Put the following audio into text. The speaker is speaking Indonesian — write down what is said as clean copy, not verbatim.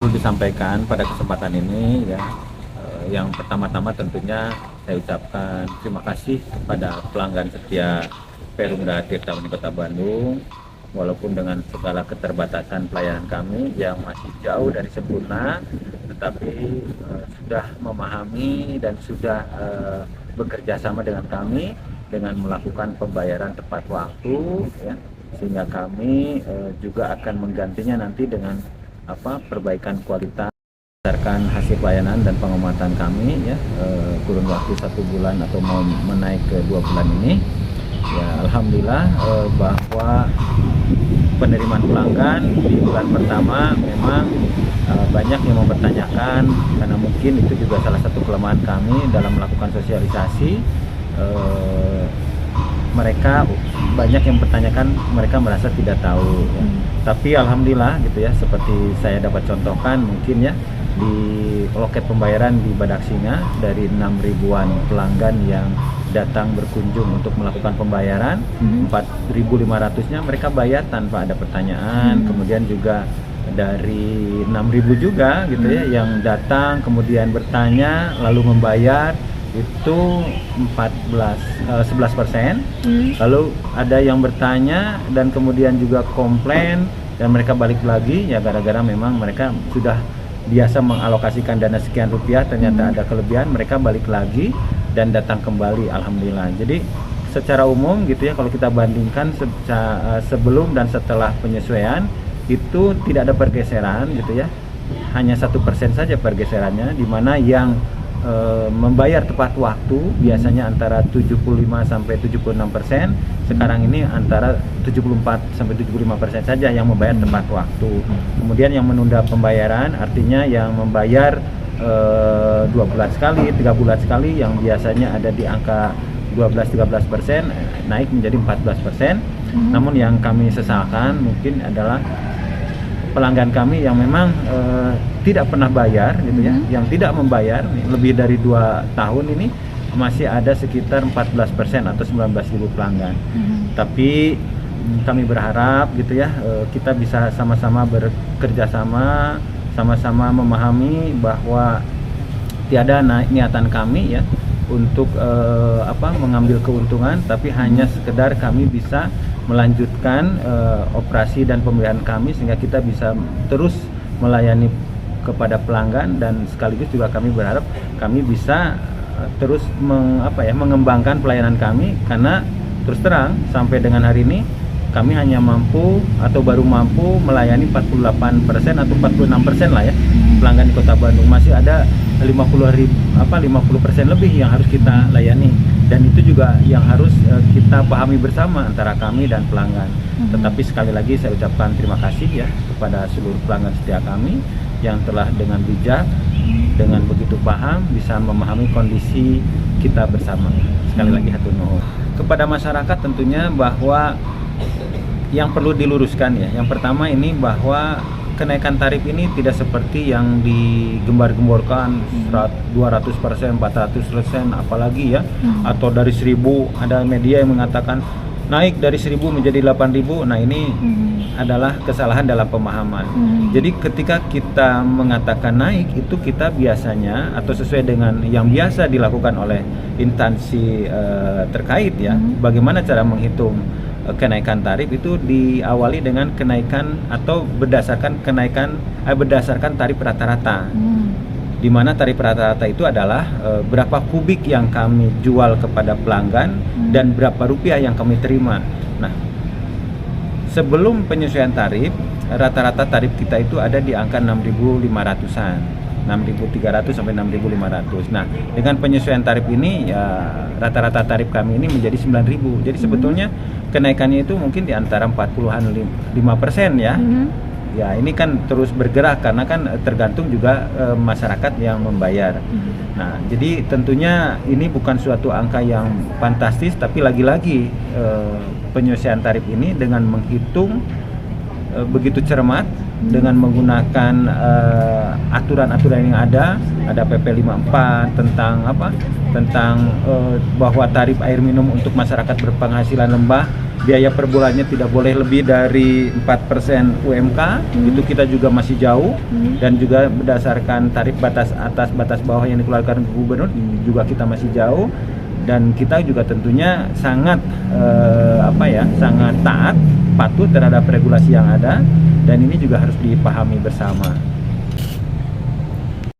Perlu disampaikan pada kesempatan ini ya, yang pertama-tama tentunya saya ucapkan terima kasih kepada pelanggan setia Perumda Tirtamani Kota Bandung. Walaupun dengan segala keterbatasan pelayanan kami yang masih jauh dari sempurna, tetapi sudah memahami dan sudah bekerja sama dengan kami dengan melakukan pembayaran tepat waktu ya, sehingga kami juga akan menggantinya nanti dengan perbaikan kualitas berdasarkan hasil pelayanan dan pengamatan kami ya, kurun waktu 1 bulan atau mau menaik ke 2 bulan ini ya. Alhamdulillah bahwa penerimaan pelanggan di bulan pertama memang banyak yang mempertanyakan, karena mungkin itu juga salah satu kelemahan kami dalam melakukan sosialisasi. Mereka banyak yang mempertanyakan, mereka merasa tidak tahu ya. Tapi alhamdulillah gitu ya, seperti saya dapat contohkan mungkin ya, di loket pembayaran di Badak Singa dari 6.000-an pelanggan yang datang berkunjung untuk melakukan pembayaran, 4.500-nya mereka bayar tanpa ada pertanyaan. Kemudian juga dari 6.000 juga gitu ya yang datang kemudian bertanya lalu membayar itu 11%. Lalu ada yang bertanya dan kemudian juga komplain dan mereka balik lagi ya, gara-gara memang mereka sudah biasa mengalokasikan dana sekian rupiah, ternyata ada kelebihan, mereka balik lagi dan datang kembali. Alhamdulillah. Jadi secara umum gitu ya, kalau kita bandingkan sebelum dan setelah penyesuaian itu tidak ada pergeseran gitu ya, hanya 1% saja pergeserannya, di mana yang membayar tepat waktu biasanya antara 75 sampai 76%, sekarang ini antara 74 sampai 75% saja yang membayar tepat waktu. Kemudian yang menunda pembayaran artinya yang membayar 2 bulan sekali, 3 bulan sekali, yang biasanya ada di angka 12-13% naik menjadi 14%. Namun yang kami sesalkan mungkin adalah pelanggan kami yang memang tidak pernah bayar gitu ya, yang tidak membayar lebih dari 2 tahun ini masih ada sekitar 14% atau 19.000 pelanggan. Tapi kami berharap gitu ya, kita bisa sama-sama bekerja sama-sama memahami bahwa tiada niatan kami ya untuk mengambil keuntungan, tapi hanya sekedar kami bisa melanjutkan operasi dan pembelian kami sehingga kita bisa terus melayani kepada pelanggan, dan sekaligus juga kami berharap kami bisa terus mengembangkan pelayanan kami, karena terus terang sampai dengan hari ini kami hanya mampu atau baru mampu melayani 48% atau 46% lah ya pelanggan di Kota Bandung. Masih ada 50% lebih yang harus kita layani, dan itu juga yang harus kita pahami bersama antara kami dan pelanggan. Tetapi sekali lagi saya ucapkan terima kasih ya kepada seluruh pelanggan setia kami yang telah dengan bijak, dengan begitu paham bisa memahami kondisi kita bersama. Sekali lagi hatur nuhun kepada masyarakat tentunya bahwa yang perlu diluruskan ya, yang pertama ini bahwa kenaikan tarif ini tidak seperti yang digembar-gemborkan 200%, 400% apalagi ya, atau dari 1.000, ada media yang mengatakan naik dari 1.000 menjadi 8.000. Nah ini adalah kesalahan dalam pemahaman. Jadi ketika kita mengatakan naik itu kita biasanya atau sesuai dengan yang biasa dilakukan oleh instansi terkait ya, bagaimana cara menghitung kenaikan tarif itu diawali dengan kenaikan atau berdasarkan tarif rata-rata. Di mana tarif rata-rata itu adalah berapa kubik yang kami jual kepada pelanggan dan berapa rupiah yang kami terima. Nah, sebelum penyesuaian tarif, rata-rata tarif kita itu ada di angka 6.500-an, 6.300 sampai 6.500. Nah, dengan penyesuaian tarif ini ya rata-rata tarif kami ini menjadi 9.000. Jadi sebetulnya kenaikannya itu mungkin di antara 45% ya. Ya ini kan terus bergerak karena kan tergantung juga masyarakat yang membayar. Nah jadi tentunya ini bukan suatu angka yang fantastis, tapi lagi-lagi penyesuaian tarif ini dengan menghitung begitu cermat, dengan menggunakan aturan-aturan yang ada PP 54 tentang apa? Tentang bahwa tarif air minum untuk masyarakat berpenghasilan rendah, biaya per bulannya tidak boleh lebih dari 4% UMK. Itu kita juga masih jauh. Dan juga berdasarkan tarif batas atas batas bawah yang dikeluarkan gubernur juga kita masih jauh. Dan kita juga tentunya sangat sangat taat, patuh terhadap regulasi yang ada, dan ini juga harus dipahami bersama.